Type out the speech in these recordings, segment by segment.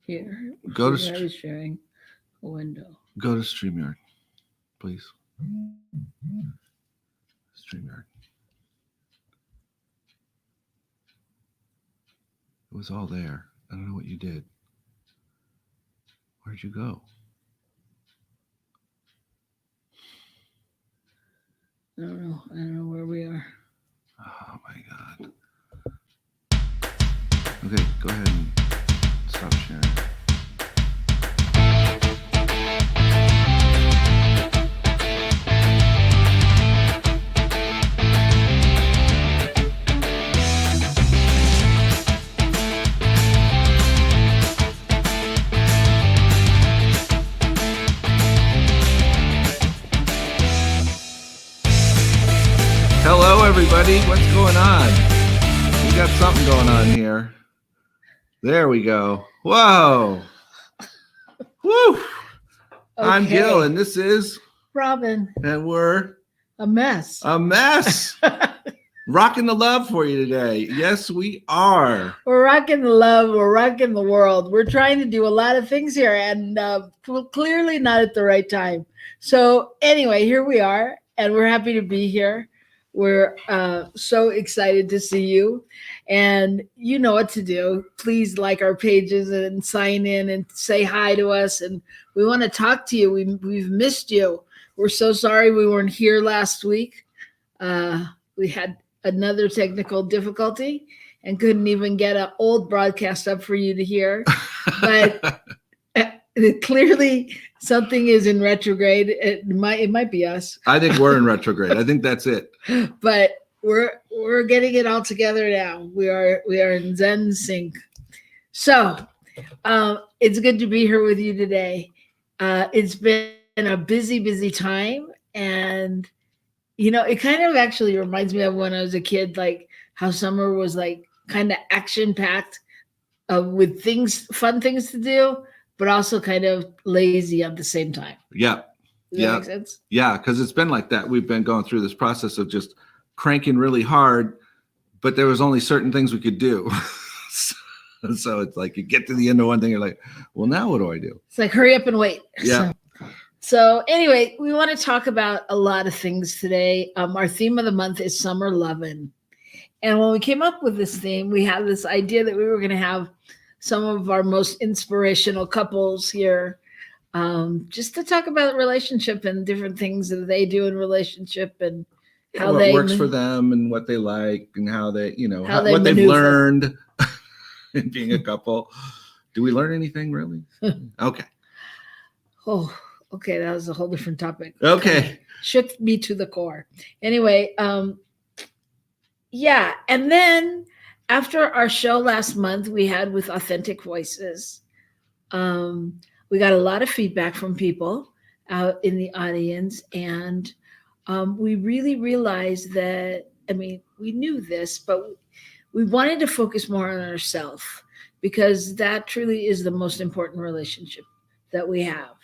Here. Go to StreamYard is sharing a window. go to StreamYard, please. StreamYard. It was all there. I don't know what you did. Where'd you go? I don't know. I don't know where we are. Oh my God. Okay, go ahead and stop sharing. Hello, everybody. What's going on? We got something going on here. There we go. Whoa. Woo. I'm Okay. Gil, and this is Robyn. and we're A mess. a mess. Rockin the Love for you today. Yes, we are. We're rocking the love. We're rocking the world. We're trying to do a lot of things here, and clearly not at the right time. So anyway, here we are, and we're happy to be here. We're so excited to see you, and you know what to do. Please like our pages and sign in and say hi to us. And we want to talk to you. We've missed you. We're so sorry we weren't here last week. We had another technical difficulty and couldn't even get an old broadcast up for you to hear. But clearly something is in retrograde. It might be us. I think we're in retrograde. I think that's it. But we're getting it all together now. We are in Zen sync. So it's good to be here with you today. It's been a busy time, and it kind of actually reminds me of when I was a kid, like how summer was like kind of action packed with fun things to do, but also kind of lazy at the same time. Yeah. Does that make sense? Yeah, because it's been like that. We've been going through this process of just cranking really hard, but there was only certain things we could do. So it's like you get to the end of one thing, you're like, well, now what do I do? It's like, hurry up and wait. Yeah. So anyway, we want to talk about a lot of things today. Our theme of the month is Summer Lovin'. And when we came up with this theme, we had this idea that we were going to have some of our most inspirational couples here just to talk about relationship and different things that they do in relationship and how what works for them and what they like and how they, what they've learned in being a couple. Do we learn anything really? Okay. Oh, okay. That was a whole different topic. Okay. Shook me to the core. Anyway, yeah. And then after our show last month we had with Authentic Voices, we got a lot of feedback from people out in the audience, and we really realized that, we knew this, but we wanted to focus more on ourselves, because that truly is the most important relationship that we have.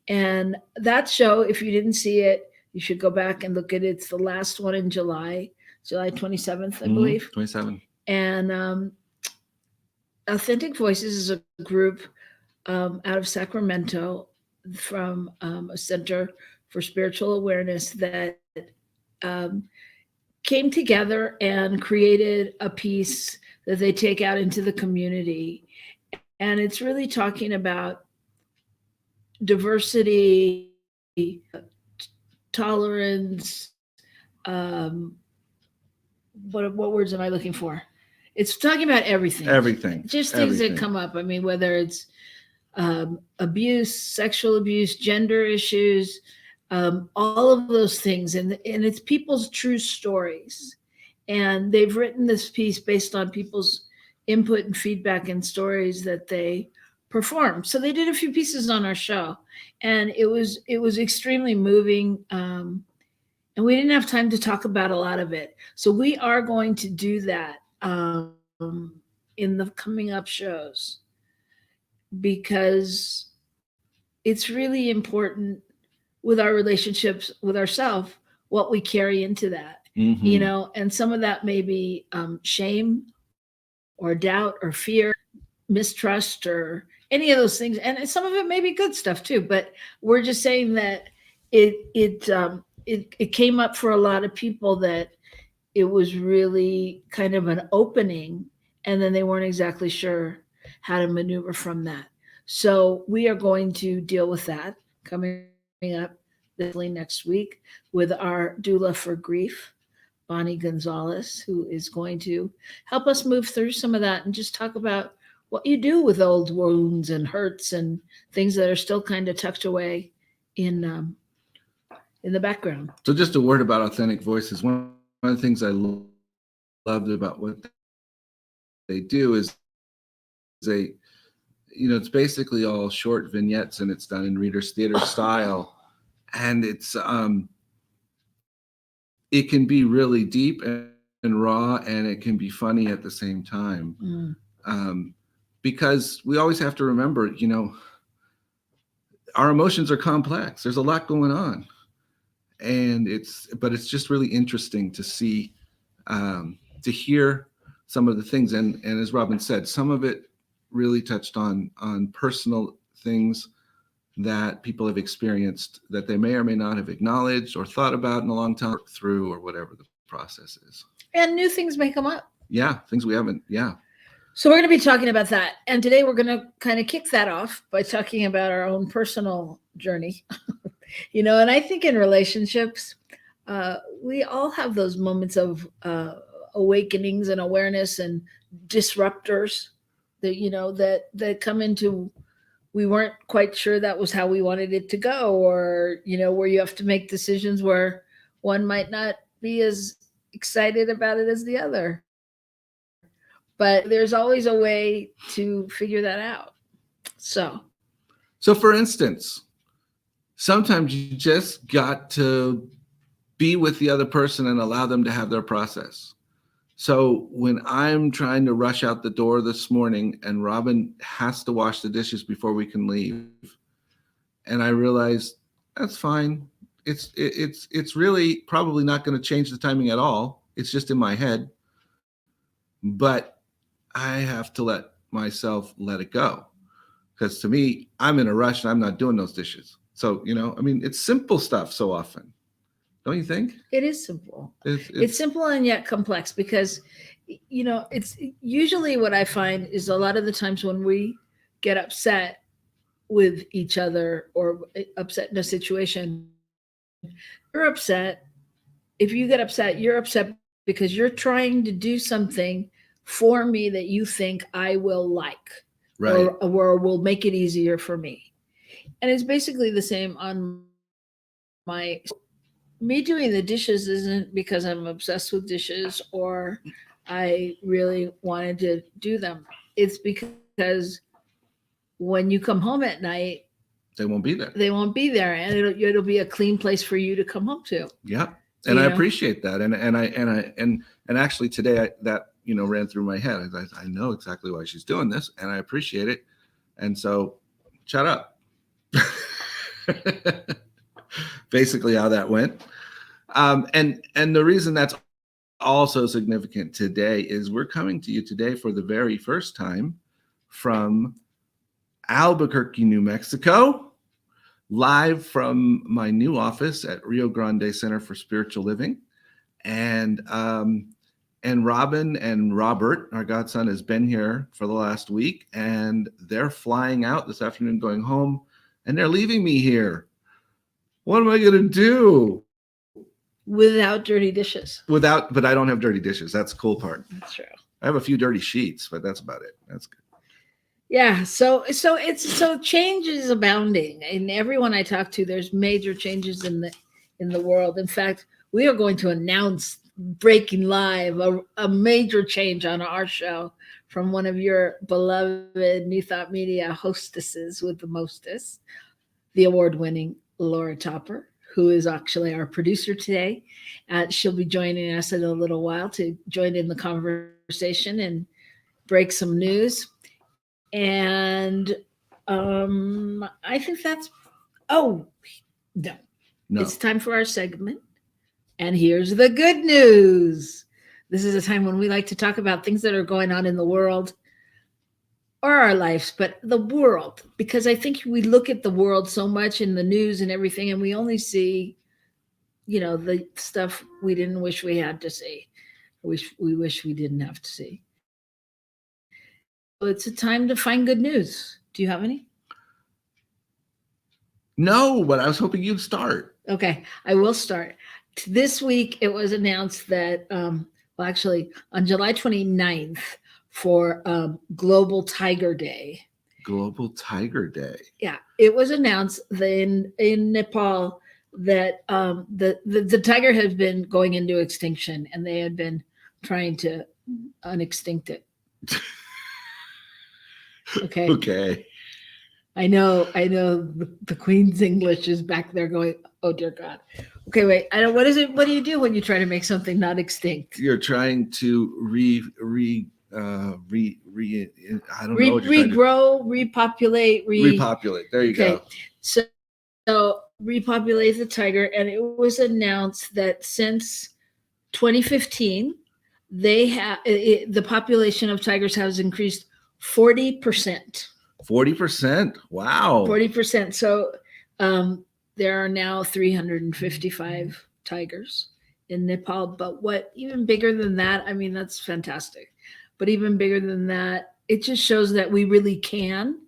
And that show, if you didn't see it, you should go back and look at it. It's the last one in July 27th, I believe. 27. And Authentic Voices is a group out of Sacramento from a Center for Spiritual Awareness that came together and created a piece that they take out into the community. And it's really talking about diversity, tolerance. What words am I looking for? It's talking about everything. Everything. Just things that come up. Whether it's abuse, sexual abuse, gender issues, all of those things. And it's people's true stories. And they've written this piece based on people's input and feedback and stories that they performed. So they did a few pieces on our show, and it was extremely moving. And we didn't have time to talk about a lot of it. So we are going to do that in the coming up shows, because it's really important with our relationships with ourselves, what we carry into that, and some of that may be shame or doubt or fear. mistrust or any of those things. And some of it may be good stuff too, but we're just saying that it came up for a lot of people that it was really kind of an opening, and then they weren't exactly sure how to maneuver from that. So we are going to deal with that coming up next week with our doula for grief, Bonnie Gonzalez, who is going to help us move through some of that and just talk about what you do with old wounds and hurts and things that are still kind of tucked away in the background. So just a word about authentic voices. One of the things I loved about what they do is they, it's basically all short vignettes, and it's done in Reader's Theater style, and it can be really deep and raw, and it can be funny at the same time. Because we always have to remember, our emotions are complex. There's a lot going on, and it's just really interesting to see, to hear some of the things. And as Robyn said, some of it really touched on personal things that people have experienced that they may or may not have acknowledged or thought about in a long time, worked through, or whatever the process is. And new things may come up. Yeah, things we haven't. Yeah. So we're going to be talking about that. And today we're going to kind of kick that off by talking about our own personal journey. And I think in relationships, we all have those moments of awakenings and awareness and disruptors that, that come into, we weren't quite sure that was how we wanted it to go, or, where you have to make decisions where one might not be as excited about it as the other. But there's always a way to figure that out. So for instance, sometimes you just got to be with the other person and allow them to have their process. So when I'm trying to rush out the door this morning and Robyn has to wash the dishes before we can leave, and I realize that's fine. It's really probably not going to change the timing at all. It's just in my head. But I have to let myself let it go, because to me, I'm in a rush and I'm not doing those dishes. So, it's simple stuff so often. Don't you think? It is simple. It's simple and yet complex, because, it's usually what I find is a lot of the times when we get upset with each other or upset in a situation, you're upset. If you get upset, you're upset because you're trying to do something for me that you think I will like, right, or will make it easier for me. And it's basically the same on me doing the dishes isn't because I'm obsessed with dishes or I really wanted to do them. It's because when you come home at night, they won't be there. They won't be there, and it'll be a clean place for you to come home to. Yeah, and I appreciate that. And actually today that ran through my head. I know exactly why she's doing this, and I appreciate it. And so, shut up. Basically, how that went. And the reason that's also significant today is we're coming to you today for the very first time from Albuquerque, New Mexico, live from my new office at Rio Grande Center for Spiritual Living. And Robyn and Robert, our godson, has been here for the last week, and they're flying out this afternoon, going home, and they're leaving me here. What am I going to do? Without dirty dishes. But I don't have dirty dishes. That's the cool part. That's true. I have a few dirty sheets, but that's about it. That's good. Yeah. So change is abounding. And everyone I talk to, there's major changes in the world. In fact, we are going to announce breaking live a major change on our show from one of your beloved New Thought Media hostesses with the mostest, the award-winning Laura Topper, who is actually our producer today. She'll be joining us in a little while to join in the conversation and break some news. And I think that's, no. It's time for our segment. And here's the good news. This is a time when we like to talk about things that are going on in the world or our lives, but the world, because I think we look at the world so much in the news and everything, and we only see, the stuff we didn't wish we had to see. We wish we didn't have to see. So it's a time to find good news. Do you have any? No, but I was hoping you'd start. Okay, I will start. This week it was announced that, well, actually, on July 29th for Global Tiger Day. Global Tiger Day. Yeah, it was announced that in Nepal that the tiger has been going into extinction, and they had been trying to unextinct it. Okay. Okay. I know. The Queen's English is back there going, "Oh dear God." Okay, wait. I don't. What is it? What do you do when you try to make something not extinct? You're trying to I don't know. Regrow, repopulate, Repopulate. There you go. So repopulate the tiger, and it was announced that since 2015, the population of tigers has increased 40%. 40%. Wow. 40%. So there are now 355 tigers in Nepal. But what even bigger than that? I mean, that's fantastic. But even bigger than that, it just shows that we really can.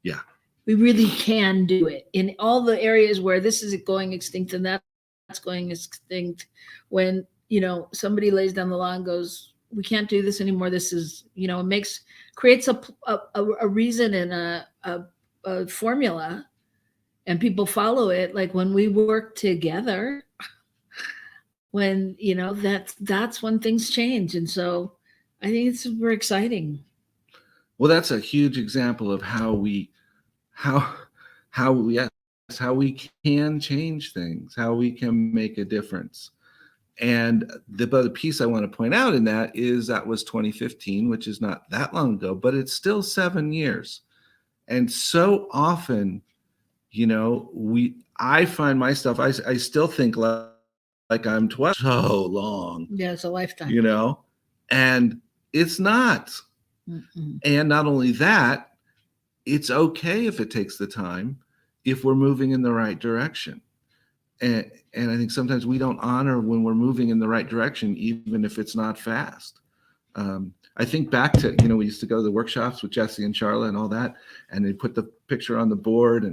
Yeah. We really can do it in all the areas where this is going extinct and that's going extinct. When, somebody lays down the law and goes, we can't do this anymore. This is, creates a reason and a formula, and people follow it. Like when we work together, when, that's when things change. And so I think it's super exciting. Well, that's a huge example of how we can change things, how we can make a difference. And the other piece I want to point out in that is that was 2015, which is not that long ago, but it's still 7 years. And so often, I find myself, I still think like I'm 12, so long. Yeah, it's a lifetime. And it's not. Mm-mm. And not only that, it's okay if it takes the time, if we're moving in the right direction. And I think sometimes we don't honor when we're moving in the right direction, even if it's not fast. I think back to, we used to go to the workshops with Jesse and Charla and all that, and they put the picture on the board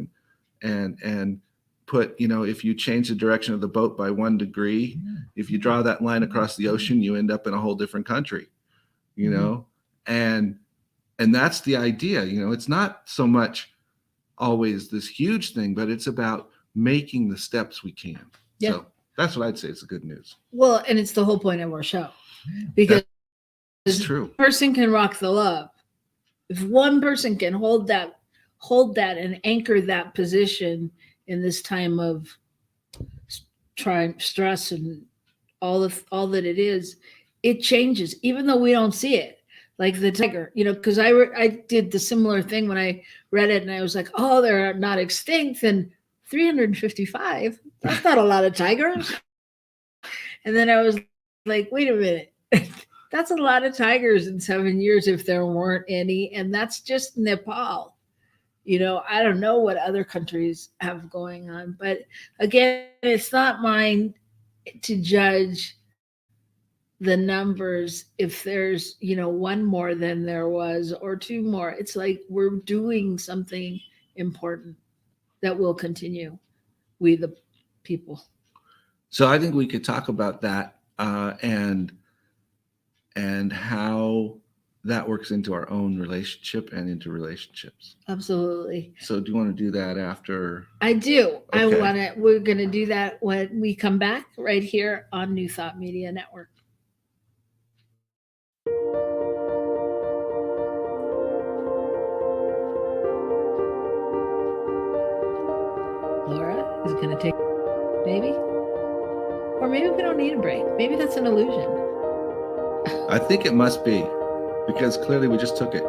and put, if you change the direction of the boat by 1 degree, if you draw that line across the ocean, you end up in a whole different country, and that's the idea. It's not so much always this huge thing, but it's about making the steps we can. Yeah. So that's what I'd say is the good news. Well, and it's the whole point of our show, because it's true. Person can rock the love. If one person can hold that and anchor that position in this time of stress and all that it is, it changes, even though we don't see it. Like the tiger, because I did the similar thing when I read it, and I was like, oh, they're not extinct, and 355, that's not a lot of tigers. And then I was like, wait a minute, that's a lot of tigers in 7 years if there weren't any, and that's just Nepal. I don't know what other countries have going on, but again, it's not mine to judge the numbers. If there's, one more than there was or two more, it's like we're doing something important that will continue, we the people. So I think we could talk about that and how that works into our own relationship and into relationships. Absolutely. So do you want to do that after? I do. Okay. We're going to do that when we come back right here on New Thought Media Network. Laura is going to take maybe, or maybe we don't need a break. Maybe that's an illusion. I think it must be, because clearly we just took it.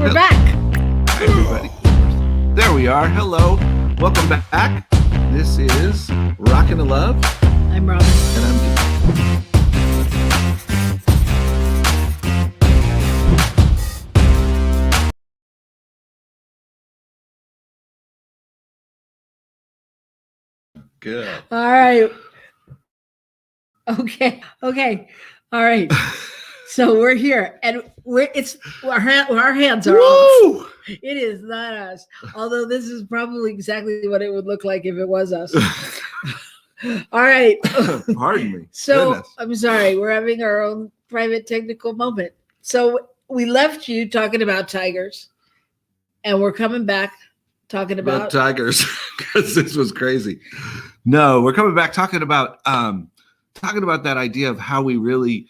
We're back. Hi, everybody. There we are. Hello. Welcome back. This is Rockin the Love. I'm Robyn. And I'm Gil. Good. All right. Okay. All right. So we're here, and our hands are off. It is not us. Although this is probably exactly what it would look like if it was us. All right. Pardon me. So Goodness. I'm sorry. We're having our own private technical moment. So we left you talking about tigers, and we're coming back talking about tigers because this was crazy. No, we're coming back talking about that idea of how we really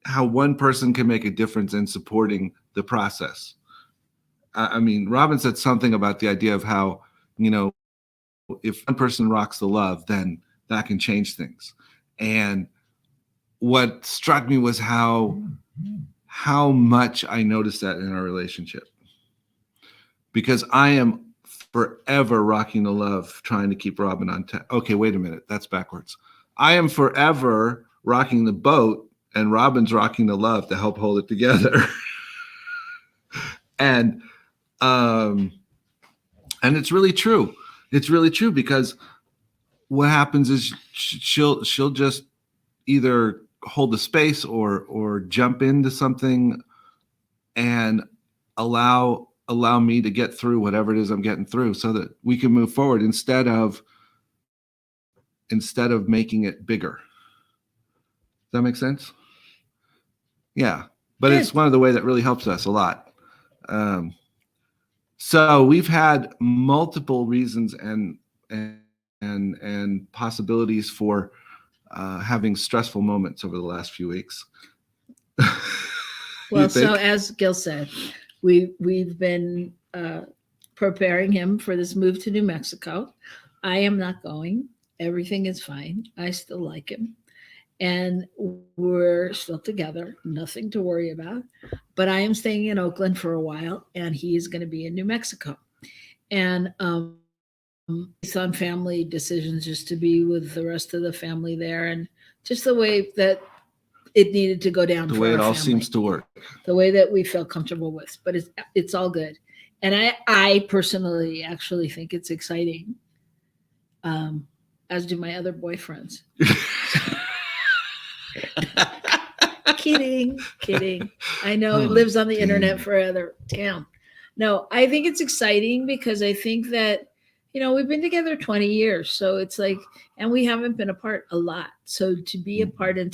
how one person can make a difference in supporting the process. I mean, Robyn said something about the idea of how, if one person rocks the love, then that can change things. And what struck me was how much I noticed that in our relationship. Because I am forever rocking the love, trying to keep Robyn on okay, wait a minute. That's backwards. I am forever rocking the boat, and Robyn's rocking the love to help hold it together. And it's really true. It's really true, because what happens is she'll just either hold the space or jump into something and allow me to get through whatever it is I'm getting through, so that we can move forward instead of making it bigger. Does that make sense? Yeah, but it's one of the ways that really helps us a lot. So we've had multiple reasons and possibilities for having stressful moments over the last few weeks. Well, so as Gil said, we've been preparing him for this move to New Mexico. I am not going. Everything is fine. I still like him. And we're still together. Nothing to worry about. But I am staying in Oakland for a while, and he is going to be in New Mexico. And based on family decisions, just to be with the rest of the family there, and just the way that it needed to go down. The way it all seems to work. The way that we feel comfortable with. But it's all good. And I personally actually think it's exciting, as do my other boyfriends. Kidding. I know it lives on the internet forever. Damn. No, I think it's exciting because I think that, we've been together 20 years. So it's like, and we haven't been apart a lot. So to be apart and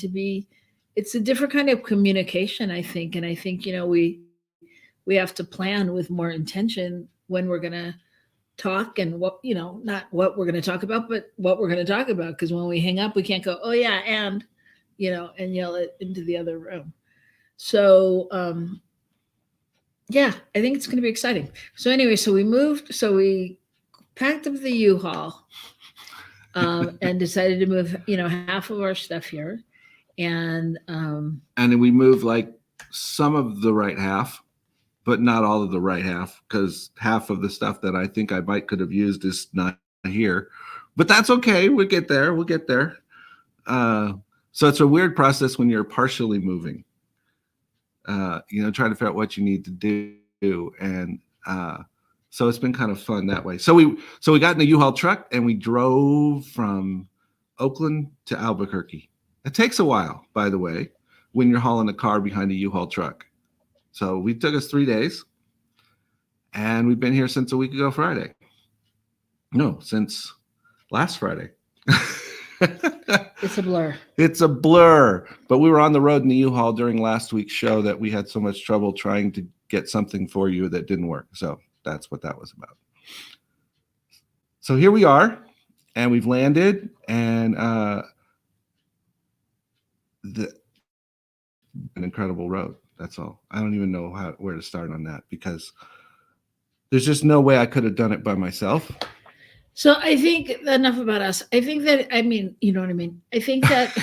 it's a different kind of communication, I think. And I think, we have to plan with more intention when we're going to talk, and what, not what we're going to talk about, but what we're going to talk about. Because when we hang up, we can't go, oh yeah, and yell it into the other room. So, yeah, I think it's going to be exciting. So anyway, so we packed up the U-Haul and decided to move, half of our stuff here. And then we moved like some of the right half, but not all of the right half, because half of the stuff that I think I could have used is not here. But that's okay. We'll get there. So it's a weird process when you're partially moving, trying to figure out what you need to do. And so it's been kind of fun that way. So we got in the U-Haul truck and we drove from Oakland to Albuquerque. It takes a while, by the way, when you're hauling a car behind a U-Haul truck. So we took us 3 days, and we've been here since a week ago Friday. No, since last Friday. It's a blur. It's a blur. But we were on the road in the U-Haul during last week's show that we had so much trouble trying to get something for you that didn't work. So that's what that was about. So here we are, and we've landed, and an incredible road. That's all. I don't even know where to start on that, because there's just no way I could have done it by myself. So I think enough about us. I think that, you know what I mean? I think that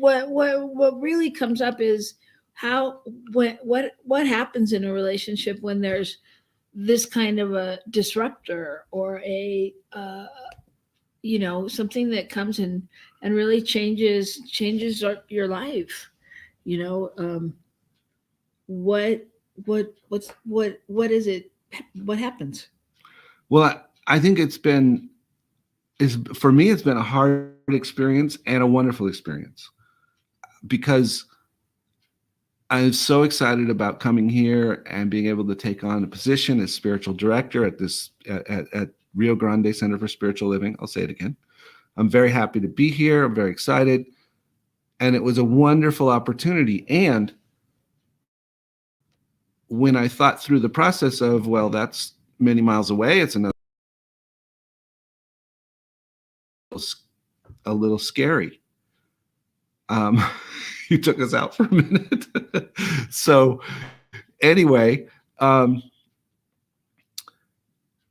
what really comes up is how what happens in a relationship when there's this kind of a disruptor or a something that comes in and really changes your life. You know, what what is it? What happens? Well, I think is for me, it's been a hard experience and a wonderful experience because I'm so excited about coming here and being able to take on a position as spiritual director at Rio Grande Center for Spiritual Living. I'll say it again. I'm very happy to be here. I'm very excited. And it was a wonderful opportunity. And when I thought through the process of, well, that's many miles away, it's a little scary. You took us out for a minute. So anyway,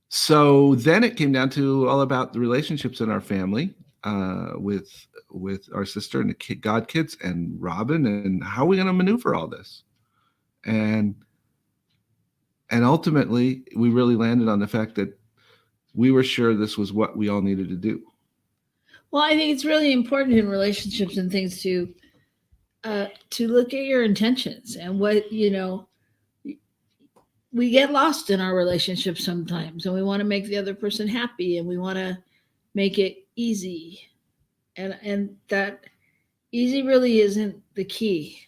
so then it came down to all about the relationships in our family with our sister and the God kids and Robyn, and how are we going to maneuver all this? And ultimately, we really landed on the fact that we were sure this was what we all needed to do. Well, I think it's really important in relationships and things to look at your intentions and what we get lost in our relationships sometimes, and we want to make the other person happy, and we want to make it easy, and that easy really isn't the key.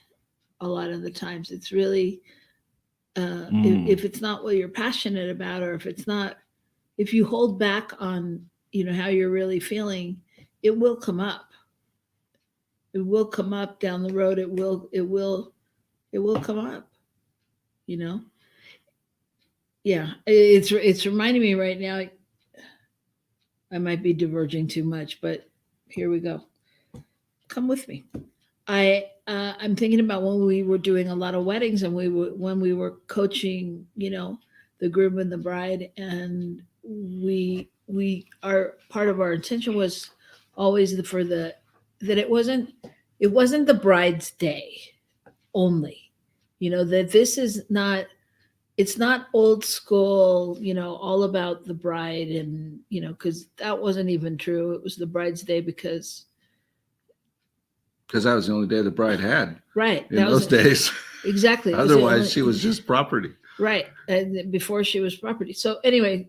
A lot of the times, it's really if it's not what you're passionate about, or if you hold back on how you're really feeling, it will come up. It will come up down the road. It will come up. You know. Yeah, it's reminding me right now. I might be diverging too much, but here we go. Come with me. I'm thinking about when we were doing a lot of weddings, and when we were coaching, the groom and the bride, and we are part of our intention was always that it wasn't the bride's day only. That this is not, it's not old school, all about the bride, and because that wasn't even true. It was the bride's day because that was the only day the bride had. Right. In those days. Exactly. Otherwise, she was just property. Right. And before she was property. So anyway,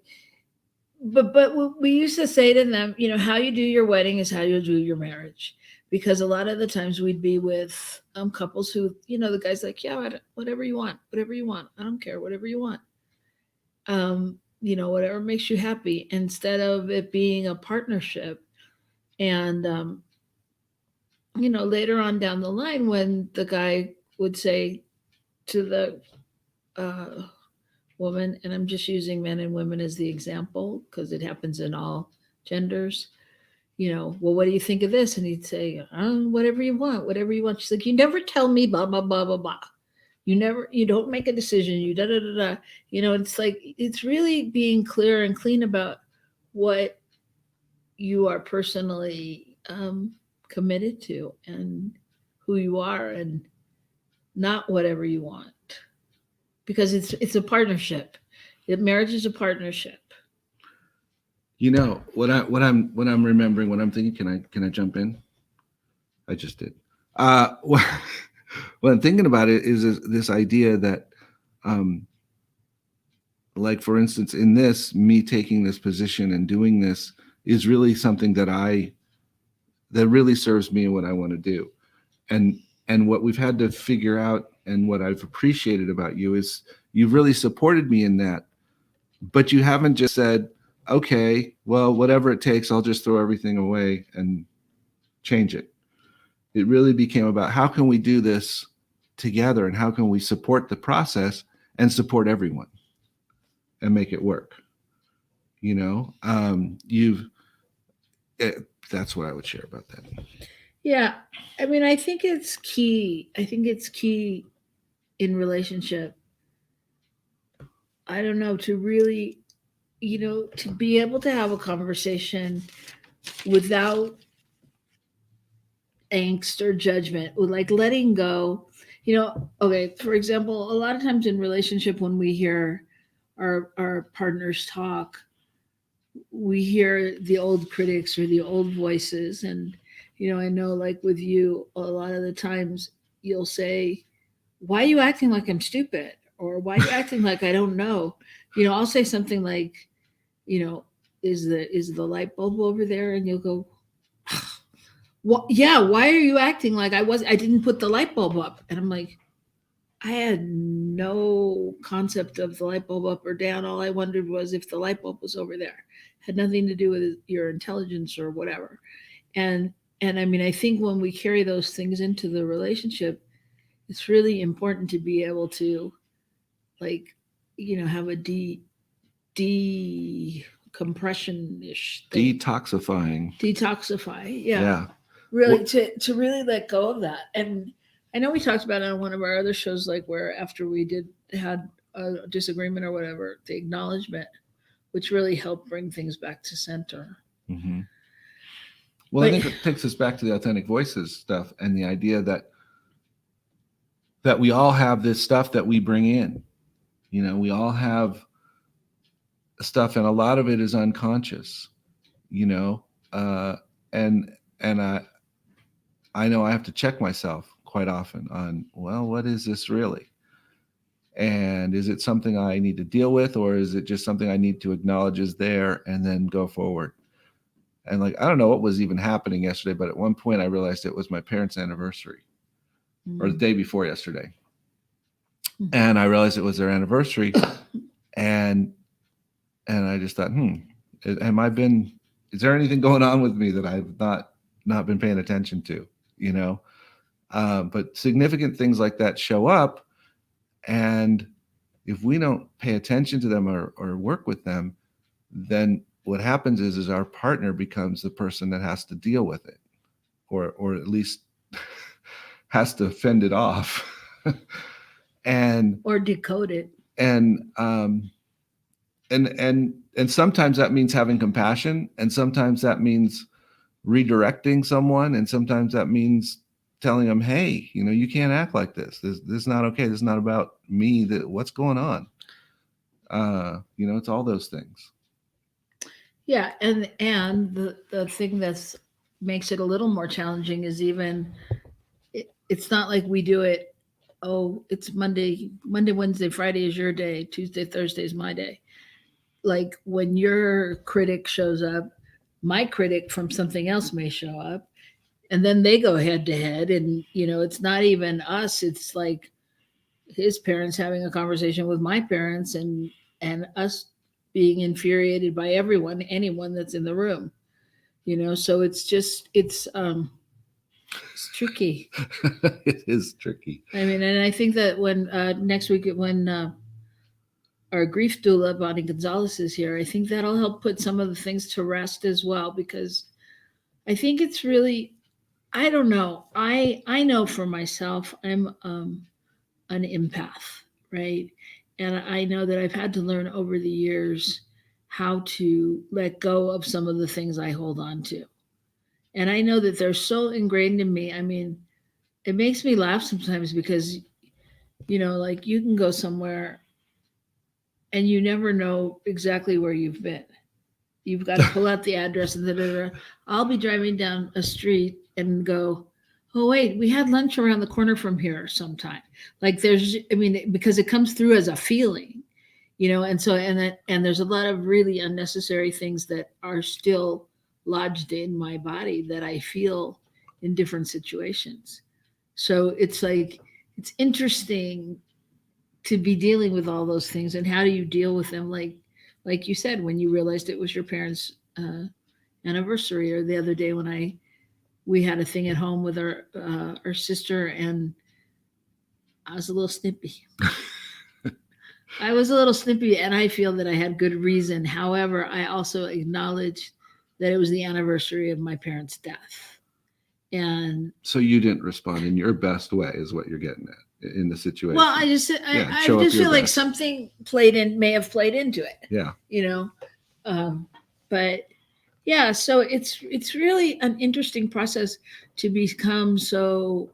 but we used to say to them, how you do your wedding is how you do your marriage. Because a lot of the times we'd be with couples who, the guy's like, yeah, whatever you want. I don't care, whatever you want. Whatever makes you happy, instead of it being a partnership. And, later on down the line, when the guy would say to the woman, and I'm just using men and women as the example because it happens in all genders, well, what do you think of this? And he'd say, whatever you want. She's like, you never tell me blah, blah, blah, blah, blah. You don't make a decision. You da, da, da, da. It's like, it's really being clear and clean about what you are personally committed to and who you are, and not whatever you want, because it's a partnership. Marriage is a partnership. What I'm remembering, what I'm thinking. Can I jump in? I just did. What I'm thinking about it is this idea that, like for instance, in this, me taking this position and doing this is really something that really serves me and what I want to do, and what we've had to figure out, and what I've appreciated about you is you've really supported me in that, but you haven't just said, okay, well, whatever it takes, I'll just throw everything away and change it. It really became about how can we do this together, and how can we support the process and support everyone and make it work. That's what I would share about that. Yeah. I mean, I think it's key. In relationship. I don't know, to really, to be able to have a conversation without angst or judgment, with like letting go. Okay, for example, a lot of times in relationship, when we hear our partners talk, we hear the old critics or the old voices. And I know, like with you, a lot of the times you'll say, why are you acting like I'm stupid? Or why are you acting like I don't know? I'll say something like, you know is the light bulb over there? And you'll go, well, yeah, why are you acting like I didn't put the light bulb up? And I'm like, I had no concept of the light bulb up or down. All I wondered was if the light bulb was over there. Had nothing to do with your intelligence or whatever. And I mean, I think when we carry those things into the relationship, it's really important to be able to, like, have a decompression ish thing. Detoxify. Yeah. Really, Well- to really let go of that. And I know we talked about it on one of our other shows, like where after we had a disagreement or whatever, the acknowledgement, which really helped bring things back to center. Mm-hmm. Well, But- I think it takes us back to the authentic voices stuff and the idea that we all have this stuff that we bring in. We all have stuff, and a lot of it is unconscious. And I know I have to check myself quite often on, well, what is this really? And is it something I need to deal with, or is it just something I need to acknowledge is there and then go forward? And like, I don't know what was even happening yesterday, but at one point I realized it was my parents' anniversary, or the day before yesterday. And I realized it was their anniversary. And I just thought, is there anything going on with me that I've not been paying attention to, but significant things like that show up. And if we don't pay attention to them or work with them, then what happens is our partner becomes the person that has to deal with it, or at least has to fend it off or decode it. And sometimes that means having compassion, and sometimes that means redirecting someone, and sometimes that means telling them, hey, you can't act like this. This is not okay. This is not about me. What's going on? It's all those things. Yeah, and the thing that's makes it a little more challenging is it's not like we do it. Oh, it's Monday, Wednesday, Friday is your day. Tuesday, Thursday is my day. Like when your critic shows up, my critic from something else may show up, and then they go head to head. And, it's not even us. It's like his parents having a conversation with my parents, and us being infuriated by anyone that's in the room, so it's tricky. It is tricky. I mean, and I think that when next week, when our grief doula, Bonnie Gonzalez, is here, I think that'll help put some of the things to rest as well, because I think it's really, I don't know. I know for myself, I'm an empath, right? And I know that I've had to learn over the years how to let go of some of the things I hold on to. And I know that they're so ingrained in me. I mean, it makes me laugh sometimes because, like you can go somewhere and you never know exactly where you've been. You've got to pull out the address and I'll be driving down a street and go, oh, wait, we had lunch around the corner from here sometime. Like because it comes through as a feeling, and so, and there's a lot of really unnecessary things that are still lodged in my body that I feel in different situations. So it's like, it's interesting to be dealing with all those things, and how do you deal with them? Like you said, when you realized it was your parents' anniversary, or the other day when we had a thing at home with our sister, and I was a little snippy. And I feel that I had good reason. However, I also acknowledged that it was the anniversary of my parents' death. And so you didn't respond in your best way, is what you're getting at in the situation. Well, I just feel like something may have played into it. Yeah. But Yeah, so it's really an interesting process to become so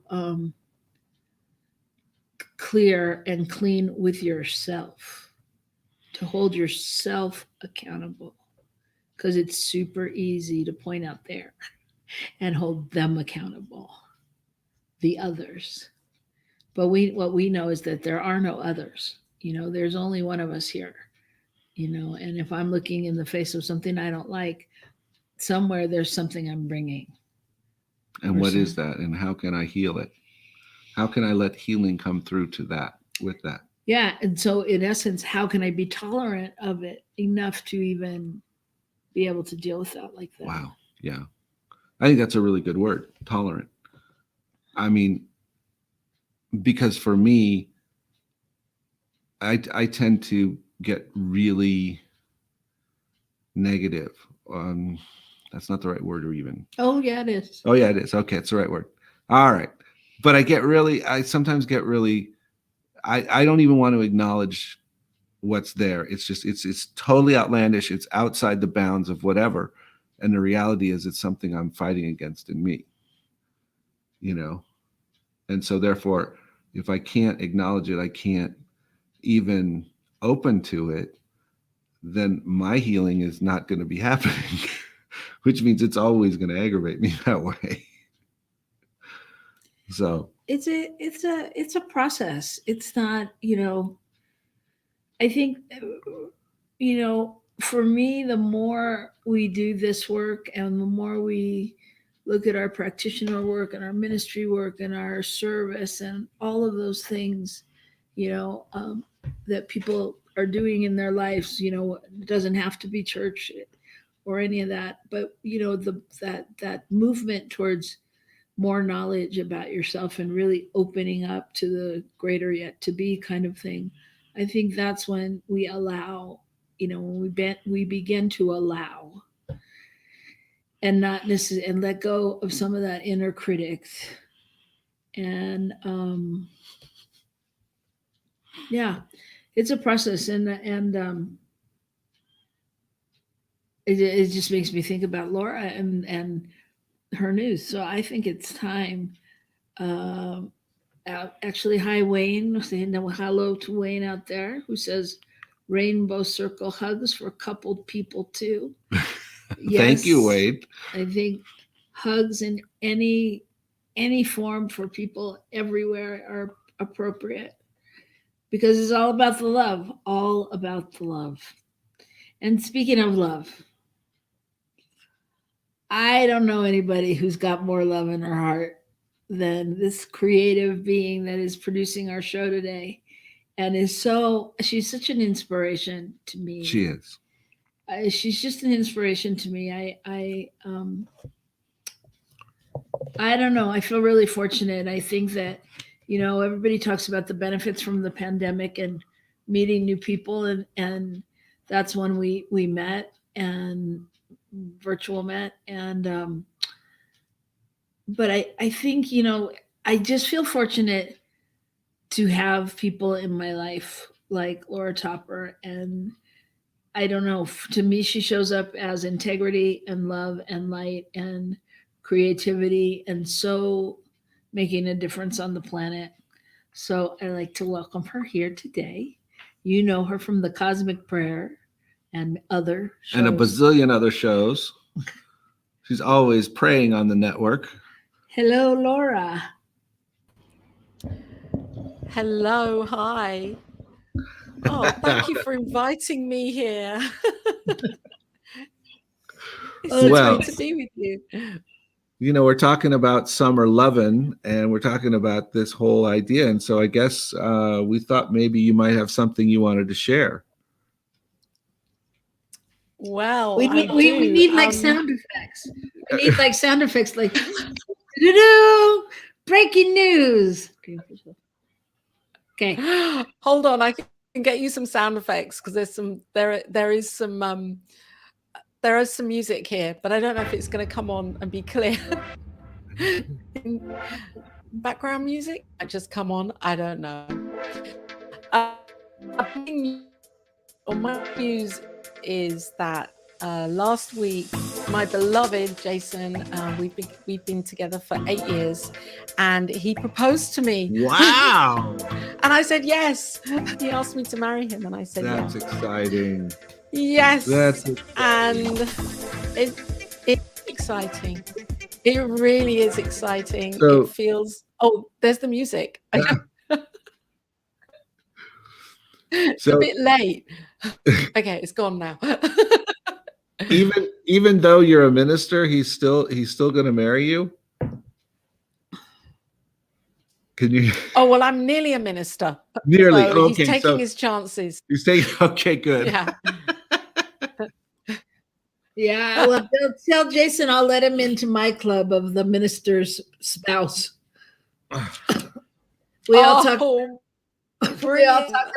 clear and clean with yourself, to hold yourself accountable, because it's super easy to point out there and hold them accountable, the others. But what we know is that there are no others. There's only one of us here. And if I'm looking in the face of something I don't like, somewhere there's something I'm bringing. And what is that? And how can I heal it? How can I let healing come through to that with that? Yeah, and so in essence, how can I be tolerant of it enough to even be able to deal with that like that? Wow. Yeah. I think that's a really good word, tolerant. I mean, because for me, I tend to get really negative. That's not the right word, or even. Oh yeah, it is. Oh yeah, it is. Okay, it's the right word. All right, but I sometimes get really. I don't even want to acknowledge what's there. It's just it's totally outlandish. It's outside the bounds of whatever, and the reality is it's something I'm fighting against in me. And so therefore, if I can't acknowledge it, I can't even open to it, then my healing is not going to be happening, which means it's always going to aggravate me that way. So it's a process. It's not, I think, for me, the more we do this work and the more we look at our practitioner work and our ministry work and our service and all of those things, that people are doing in their lives, it doesn't have to be church or any of that, but that movement towards more knowledge about yourself and really opening up to the greater yet to be kind of thing. I think that's when we allow, when we begin to allow and not necessarily and let go of some of that inner critic. And yeah, it's a process, and it just makes me think about Laura and her news. So I think it's time. Um, Actually, hi Wayne, saying hello to Wayne out there, who says rainbow circle hugs for coupled people too. thank you, Yes, Wade. I think hugs in any form for people everywhere are appropriate, because it's all about the love, all about the love. And speaking of love, I don't know anybody who's got more love in her heart than this creative being that is producing our show today, and she's such an inspiration to me. She is. She's just an inspiration to me. I don't know. I feel really fortunate. I think that, everybody talks about the benefits from the pandemic and meeting new people, and that's when we met and virtual met, and but I think, I just feel fortunate to have people in my life like Laura Topper. And I don't know, to me she shows up as integrity and love and light and creativity, and so making a difference on the planet. So I like to welcome her here today. You know her from the Cosmic Prayer and other shows. And a bazillion other shows. She's always praying on the network. Hello, Laura. Hello, hi. Oh, thank you for inviting me here. It's great to be with you. We're talking about summer lovin', and we're talking about this whole idea. And so I guess we thought maybe you might have something you wanted to share. Well, we need like sound effects. We need like sound effects, like breaking news. Okay, hold on, I can get you some sound effects, because there is some music here, but I don't know if it's going to come on and be clear. Background music might just come on. I don't know. My news is that last week, my beloved Jason, we've been together for 8 years, and he proposed to me. Wow. And I said yes. He asked me to marry him, and I said That's yes. exciting. Yes. That's exciting. And it's exciting. It really is exciting. So, it feels. Oh, there's the music. Yeah. It's So a bit late. Okay, it's gone now. even though you're a minister, he's still going to marry you. Can you? Oh well, I'm nearly a minister. Nearly. So Okay. He's taking his chances. You're saying, okay, good. Yeah. Yeah, well, tell Jason I'll let him into my club of the minister's spouse. We all talk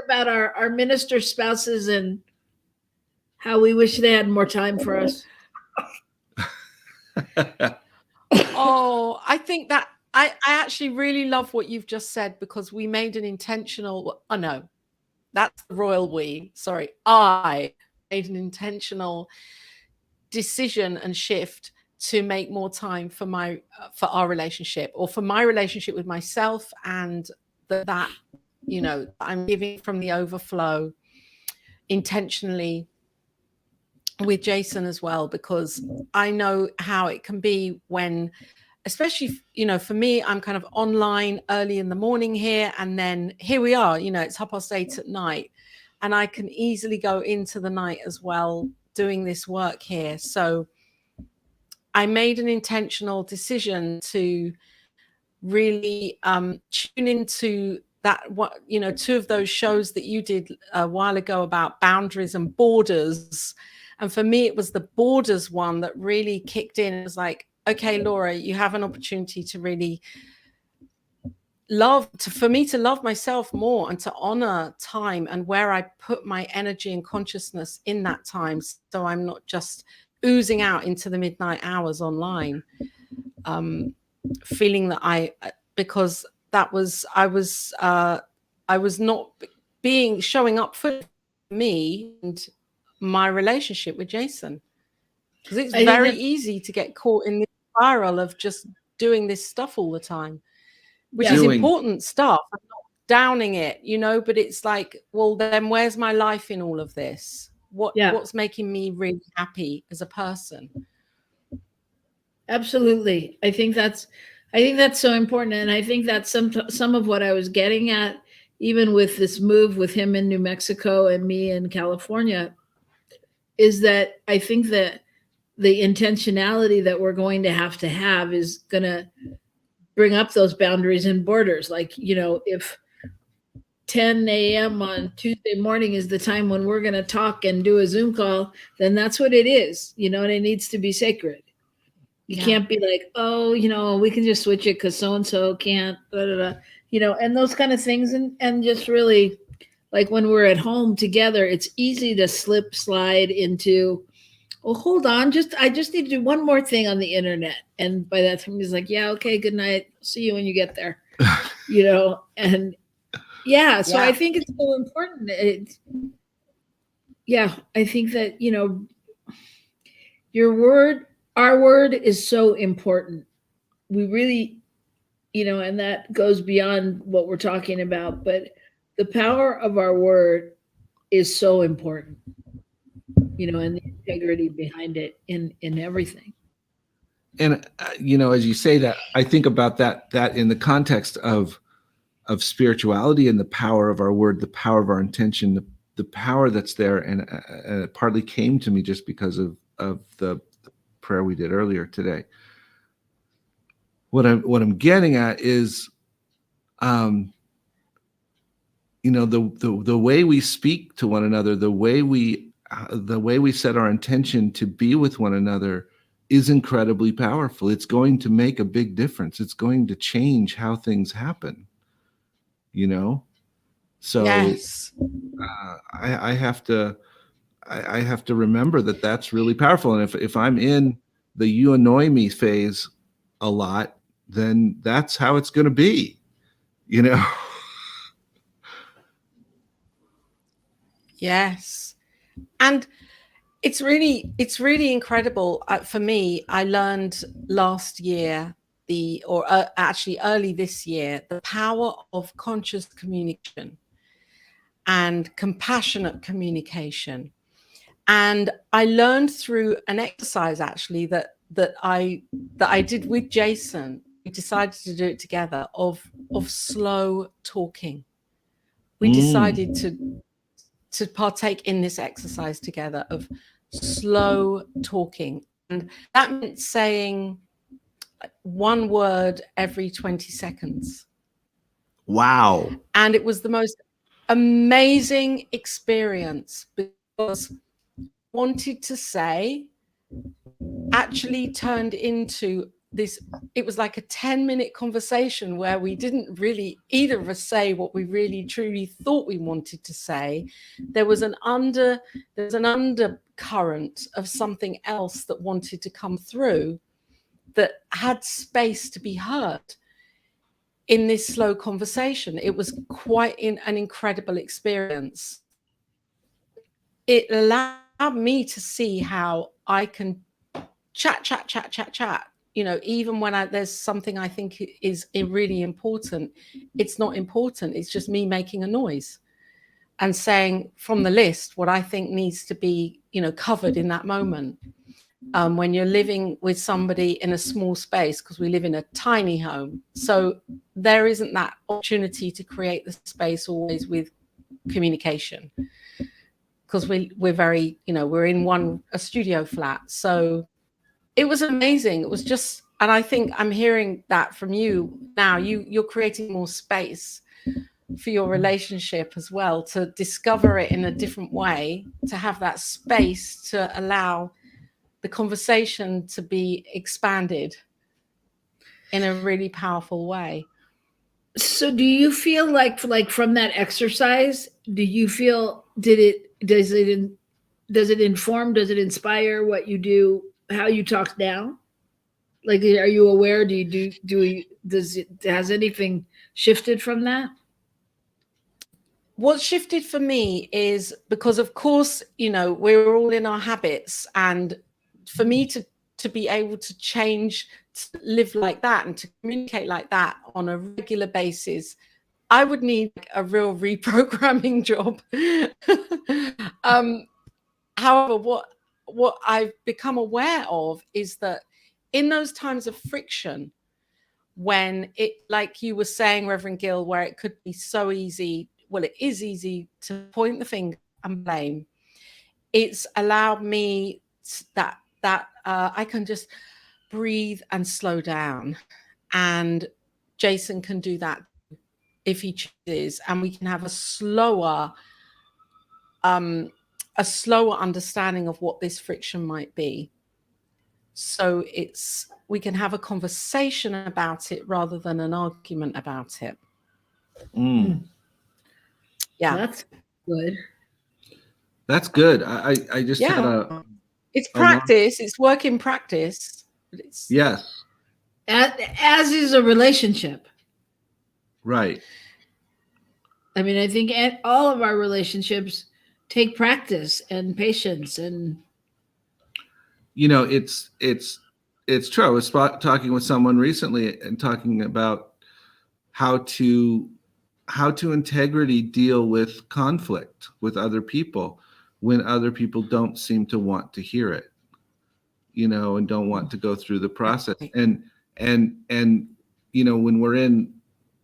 about our minister spouses and how we wish they had more time for us. Oh, I think that I actually really love what you've just said, because we made an intentional. Oh no, that's the royal we. Sorry, I made an intentional decision and shift to make more time for our relationship, or for my relationship with myself, and that I'm giving from the overflow intentionally with Jason as well, because I know how it can be when, especially, for me, I'm kind of online early in the morning here, and then here we are, it's 8:30 at night, and I can easily go into the night as well doing this work here. So I made an intentional decision to really tune into that, two of those shows that you did a while ago about boundaries and borders. And for me, it was the borders one that really kicked in. It was like, okay, Laura, you have an opportunity to really for me to love myself more, and to honor time and where I put my energy and consciousness in that time. So I'm not just oozing out into the midnight hours online, feeling that because that was, I was not showing up for me and my relationship with Jason. Because it's very easy to get caught in the spiral of just doing this stuff all the time, which is important stuff. I'm not downing it, but it's like, well, then where's my life in all of this? What's making me really happy as a person? Absolutely. I think that's so important. And I think that's some of what I was getting at, even with this move with him in New Mexico and me in California, is that I think that the intentionality that we're going to have is going to bring up those boundaries and borders. Like, if 10 a.m. on Tuesday morning is the time when we're going to talk and do a Zoom call, then that's what it is, and it needs to be sacred. You can't be like, oh, we can just switch it because so-and-so can't, and those kind of things. And just really, like, when we're at home together, it's easy to slide into, well, hold on, I just need to do one more thing on the internet. And by that time he's like, yeah, okay, good night. See you when you get there. And so I think it's so important. I think that, our word is so important. We really, and that goes beyond what we're talking about, but the power of our word is so important, and the integrity behind it in everything. And, as you say that, I think about that in the context of spirituality and the power of our word, the power of our intention, the power that's there. And it partly came to me just because of the prayer we did earlier today. What I'm getting at is, the way we speak to one another, the way we set our intention to be with one another is incredibly powerful. It's going to make a big difference. It's going to change how things happen. So yes. I have to remember that that's really powerful. And if I'm in the you annoy me phase a lot, then that's how it's going to be, Yes. And It's really incredible. For me, I learned last year actually early this year, the power of conscious communication and compassionate communication. And I learned through an exercise actually that I did with Jason. We decided to do it together of slow talking. We decided to partake in this exercise together of slow talking. And that meant saying one word every 20 seconds. Wow. And it was the most amazing experience because wanted to say actually turned into this. It was like a 10-minute conversation where we didn't really either of us say what we really truly thought we wanted to say. There was an undercurrent of something else that wanted to come through that had space to be heard in this slow conversation. It was quite an incredible experience. It allowed me to see how I can chat, you know, even when there's something I think is really important. It's not important. It's just me making a noise and saying from the list what I think needs to be, you know, covered in that moment. When you're living with somebody in a small space, because we live in a tiny home, so there isn't that opportunity to create the space always with communication, because we're very, you know, we're in a studio flat. So it was amazing. It was just, and I think I'm hearing that from you now. You're creating more space for your relationship as well, to discover it in a different way, to have that space to allow the conversation to be expanded in a really powerful way. So do you feel like from that exercise, do you feel, does it inform, does it inspire what you do, how you talk now? Like, are you aware? Has anything shifted from that? What shifted for me is because, of course, you know, we're all in our habits, and for me to be able to change, to live like that and to communicate like that on a regular basis, I would need a real reprogramming job. However, what I've become aware of is that in those times of friction, when it, like you were saying, Reverend Gil, where it could be so easy, well, it is easy to point the finger and blame. It's allowed me that I can just breathe and slow down, and Jason can do that if he chooses, and we can have a slower understanding of what this friction might be. So we can have a conversation about it rather than an argument about it. Yeah, that's good. That's good. I just had it's practice. It's work in practice. But it's, yes. As is a relationship. Right. I mean, I think all of our relationships take practice and patience, and you know, it's true. I was talking with someone recently and talking about how to integrity deal with conflict with other people when other people don't seem to want to hear it, you know, and don't want to go through the process. And you know, when we're in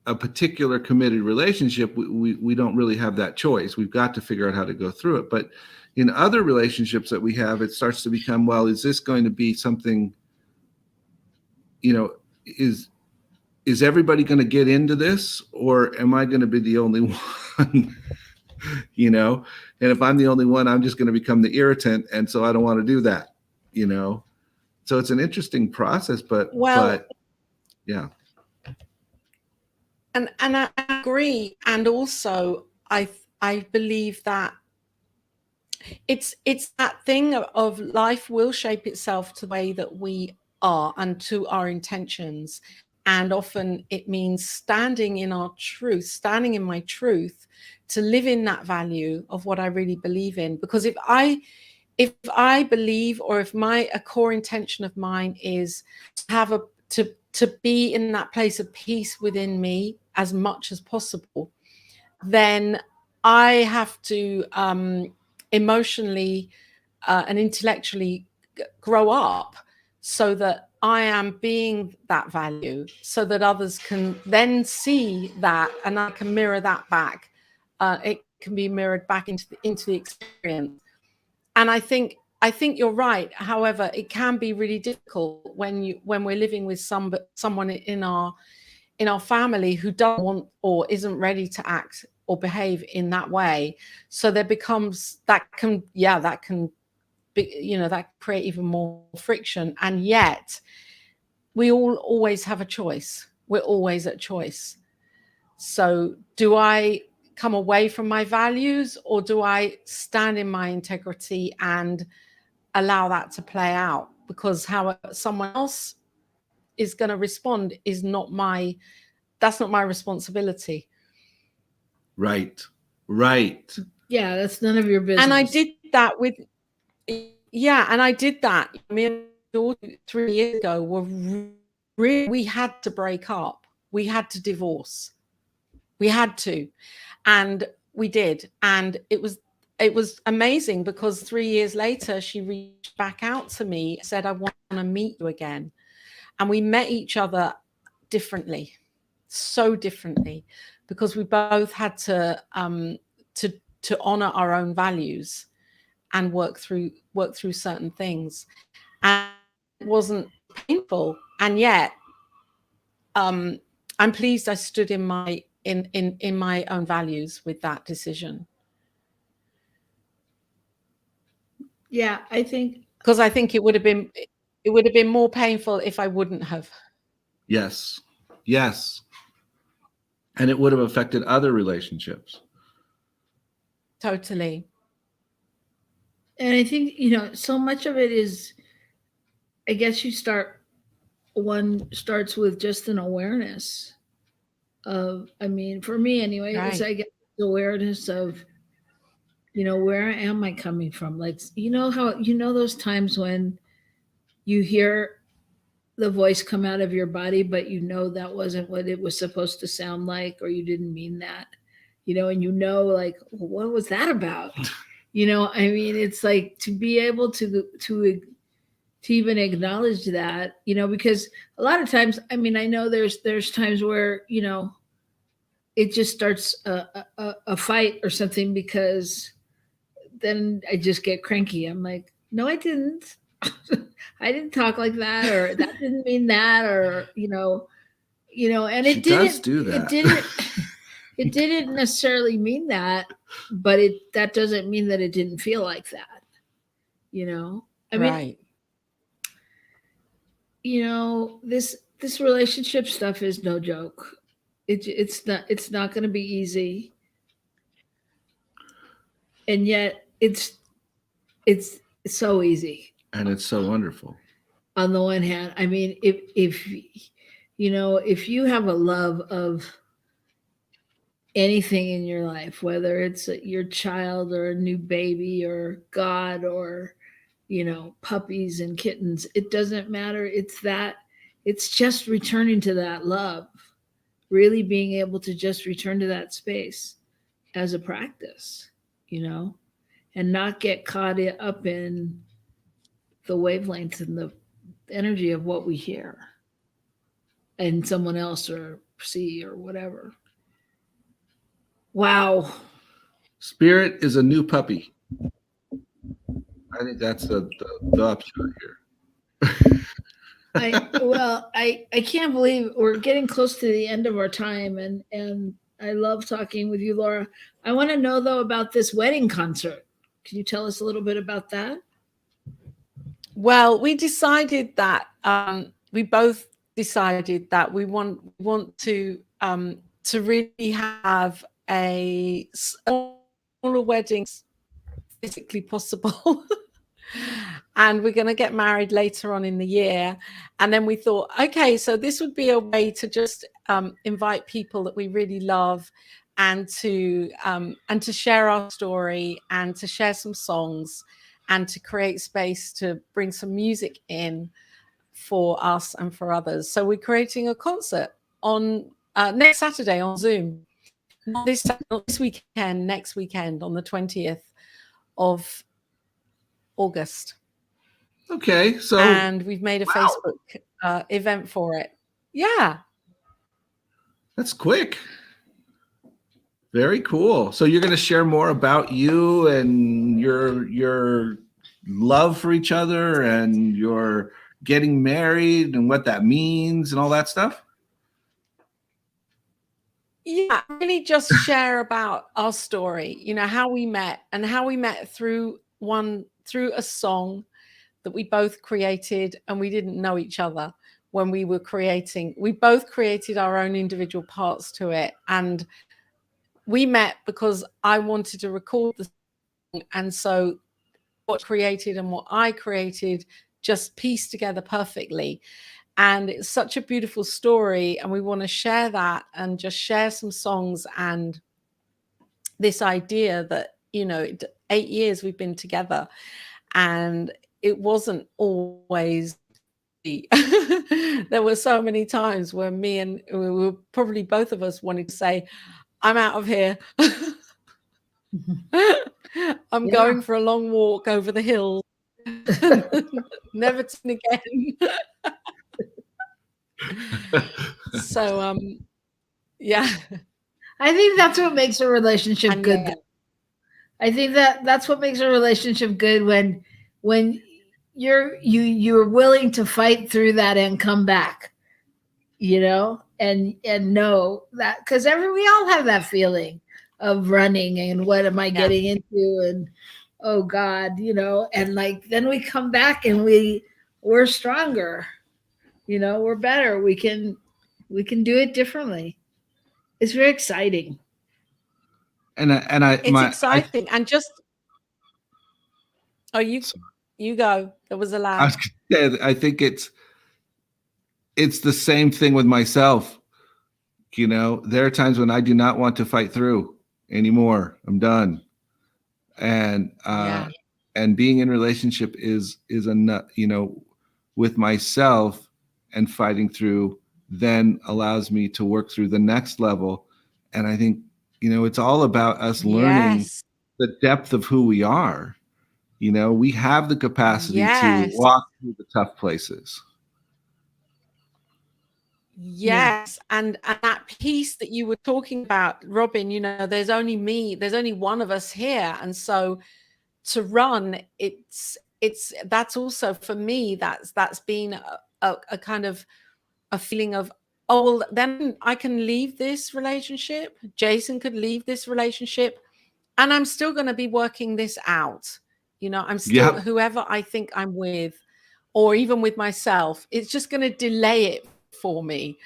a particular committed relationship, we don't really have that choice. We've got to figure out how to go through it. But in other relationships that we have, it starts to become, well, is this going to be something, you know, is everybody going to get into this, or am I going to be the only one? You know, and if I'm the only one, I'm just going to become the irritant, and so I don't want to do that, you know. So it's an interesting process, but yeah. And I agree, and also I believe that it's that thing of life will shape itself to the way that we are and to our intentions. And often it means standing in our truth, standing in my truth, to live in that value of what I really believe in. Because if I if I believe, or if a core intention of mine is to have to be in that place of peace within me as much as possible, then I have to emotionally and intellectually grow up so that I am being that value, so that others can then see that, and I can mirror that back. It can be mirrored back into the experience. And I think you're right. However, it can be really difficult when we're living with someone in our family who doesn't want or isn't ready to act or behave in that way. So there becomes that can be, that create even more friction. And yet we always have a choice. We're always at choice. So do I come away from my values, or do I stand in my integrity and allow that to play out? Because how someone else is going to respond is that's not my responsibility. Right. Yeah, that's none of your business. And I did that me and my daughter 3 years ago we had to break up. We had to divorce. We had to. And we did. And it was amazing, because 3 years later, she reached back out to me, said, I want to meet you again. And we met each other differently, so differently, because we both had to honor our own values and work through certain things. And it wasn't painful. And yet, I'm pleased I stood in my own values with that decision. Yeah, I think, because I think it would have been more painful if I wouldn't have. Yes. And it would have affected other relationships. Totally. And I think, so much of it is, I guess one starts with just an awareness of, for me anyway, Right. I get the awareness of, where am I coming from? Like, how, those times when you hear the voice come out of your body, but that wasn't what it was supposed to sound like, or you didn't mean that, and like, well, what was that about? It's like to be able to even acknowledge that, because a lot of times, I know there's times where, it just starts a fight or something, because then I just get cranky. I'm like, no, I didn't. I didn't talk like that, or that didn't mean that, or and it does didn't do that. It didn't necessarily mean that, but that doesn't mean that it didn't feel like that. Right. This relationship stuff is no joke. It's not going to be easy, and yet it's so easy. And it's so wonderful. On the one hand, if you have a love of anything in your life, whether it's your child or a new baby or God or puppies and kittens, it doesn't matter. It's just returning to that love, really being able to just return to that space as a practice, and not get caught up in the wavelengths and the energy of what we hear and someone else or see or whatever. Wow. Spirit is a new puppy. I think that's the upshot here. I can't believe we're getting close to the end of our time, and I love talking with you, Laura. I want to know though about this wedding concert. Can you tell us a little bit about that? Well, we decided that we both decided that we want to really have a smaller wedding physically possible. And we're going to get married later on in the year. And then we thought, okay, so this would be a way to just invite people that we really love, and to share our story, and to share some songs, and to create space to bring some music in for us and for others. So we're creating a concert on next Saturday on Zoom. Not this weekend, next weekend on the 20th of August. Okay, so and we've made a Facebook event for it. Yeah, that's quick. Very cool. So you're going to share more about you and your love for each other and your getting married and what that means and all that stuff? Yeah, really just share about our story, you know, how we met and how we met through a song that we both created, and we didn't know each other when we were creating. We both created our own individual parts to it, and we met because I wanted to record the song, and so what created and what I created just pieced together perfectly. And it's such a beautiful story, and we want to share that and just share some songs and this idea that, you know, 8 years we've been together, and it wasn't always there were so many times where me and we were probably both of us wanted to say, I'm out of here. I'm going for a long walk over the hill. Never seen again. So yeah, I think that's what makes a relationship and good. yeah. I think that's what makes a relationship good, when you're willing to fight through that and come back, you know, and know that, because we all have that feeling of running and what am I getting into, and oh God, you know, and like then we come back and we're stronger, you know, we're better, we can do it differently. It's very exciting. It's exciting. And just you go. There was a lag. I think it's the same thing with myself. You know, there are times when I do not want to fight through anymore. I'm done. And and being in relationship is a, you know, with myself, and fighting through then allows me to work through the next level. And I think, you know, it's all about us learning the depth of who we are. You know, we have the capacity to walk through the tough places. Yes. And that piece that you were talking about, Robyn, you know, there's only one of us here. And so to run, that's also for me, that's been a kind of a feeling of, oh, well, then I can leave this relationship. Jason could leave this relationship, and I'm still going to be working this out. You know, I'm still whoever I think I'm with, or even with myself, it's just going to delay it for me.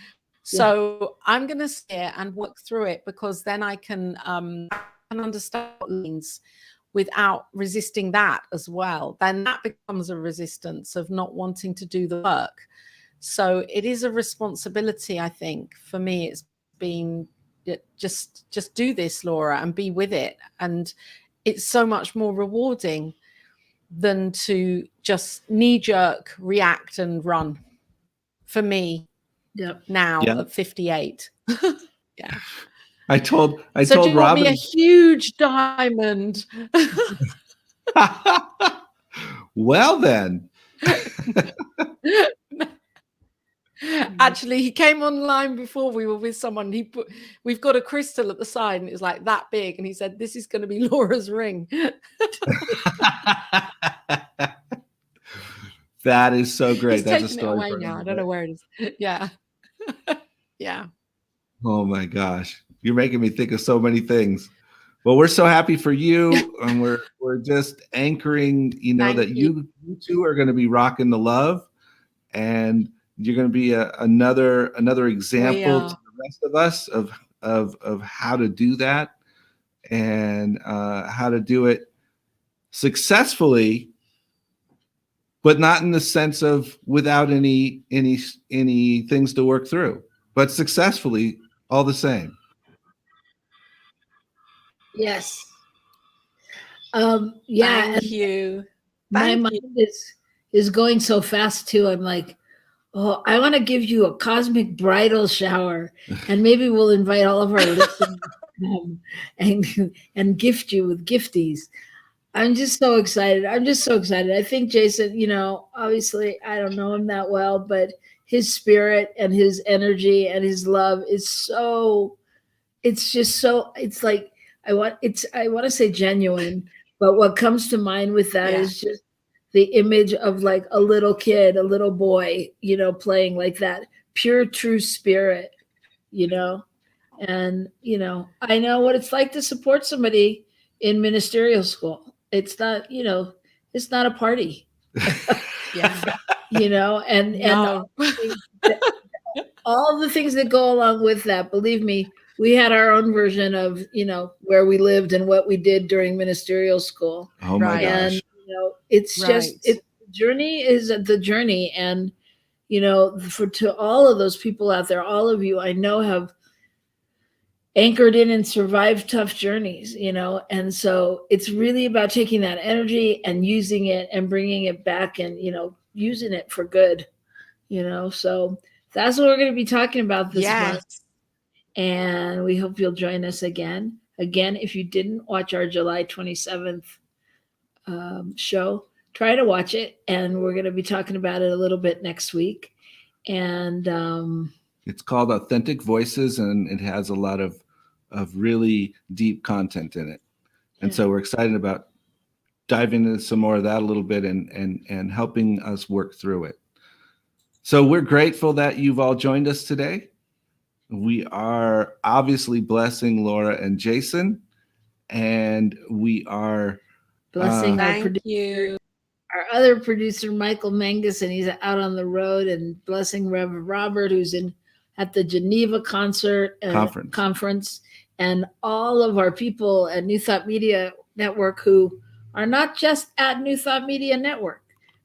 So I'm going to sit and work through it, because then I can understand what it means without resisting that as well. Then that becomes a resistance of not wanting to do the work. So it is a responsibility, I think. For me, it's been just do this, Laura, and be with it. And it's so much more rewarding than to just knee-jerk react and run, for me. Now at 58. Yeah. I told Robyn, want me a huge diamond. Well then. Actually, he came online before we were with someone. We've got a crystal at the side, and it was like that big, and he said, this is going to be Laura's ring. That is so great. He's That's a taken story it away now. I don't know where it is. Yeah. Yeah. Oh my gosh. You're making me think of so many things. Well, we're so happy for you, and we're just anchoring, you know, that you two are going to be rocking the love, and you're going to be another example to the rest of us of how to do that, and how to do it successfully, but not in the sense of without any things to work through, but successfully all the same. Yes. Thank you. My Thank mind you. is going so fast too. I'm like, oh, I want to give you a cosmic bridal shower, and maybe we'll invite all of our listeners to come and gift you with gifties. I'm just so excited. I'm just so excited. I think Jason, obviously I don't know him that well, but his spirit and his energy and his love is so, it's just so, it's like I want to say genuine, but what comes to mind with that Yeah. is just the image of like a little kid, a little boy, playing like that pure true spirit, you know and I know what it's like to support somebody in ministerial school. It's not a party, Yeah. and No. all the things that go along with that. Believe me, we had our own version of where we lived and what we did during ministerial school. Oh my Right. And gosh. it's just Right. the journey is the journey. And for to all of those people out there, all of you I know have anchored in and survived tough journeys, and so it's really about taking that energy and using it and bringing it back and using it for good. So that's what we're going to be talking about this month, Yes. and we hope you'll join us again. If you didn't watch our July 27th show, try to watch it, and we're going to be talking about it a little bit next week. And It's called Authentic Voices, and it has a lot of really deep content in it. And Yeah. so we're excited about diving into some more of that a little bit and helping us work through it. So we're grateful that you've all joined us today. We are obviously blessing Laura and Jason, and we are blessing our Thank producer, you. our other producer, Michael Mangus, and he's out on the road, and blessing Rev Robert, who's at the Geneva conference, and all of our people at New Thought Media Network who are not just at New Thought Media Network.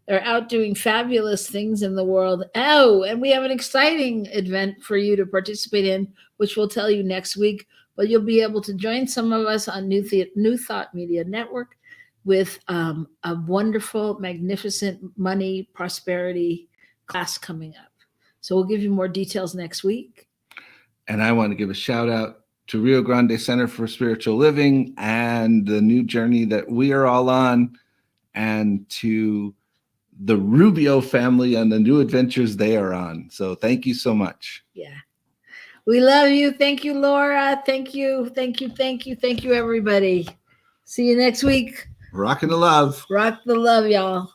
They're out doing fabulous things in the world. Oh, and we have an exciting event for you to participate in, which we'll tell you next week. But you'll be able to join some of us on New Thought Media Network with a wonderful, magnificent money prosperity class coming up. So we'll give you more details next week. And I want to give a shout out to Rio Grande Center for Spiritual Living and the new journey that we are all on, and to the Rubio family and the new adventures they are on. So thank you so much. Yeah. We love you. Thank you, Laura. Thank you. Thank you. Thank you. Thank you, everybody. See you next week. Rockin the Love. Rock the love, y'all.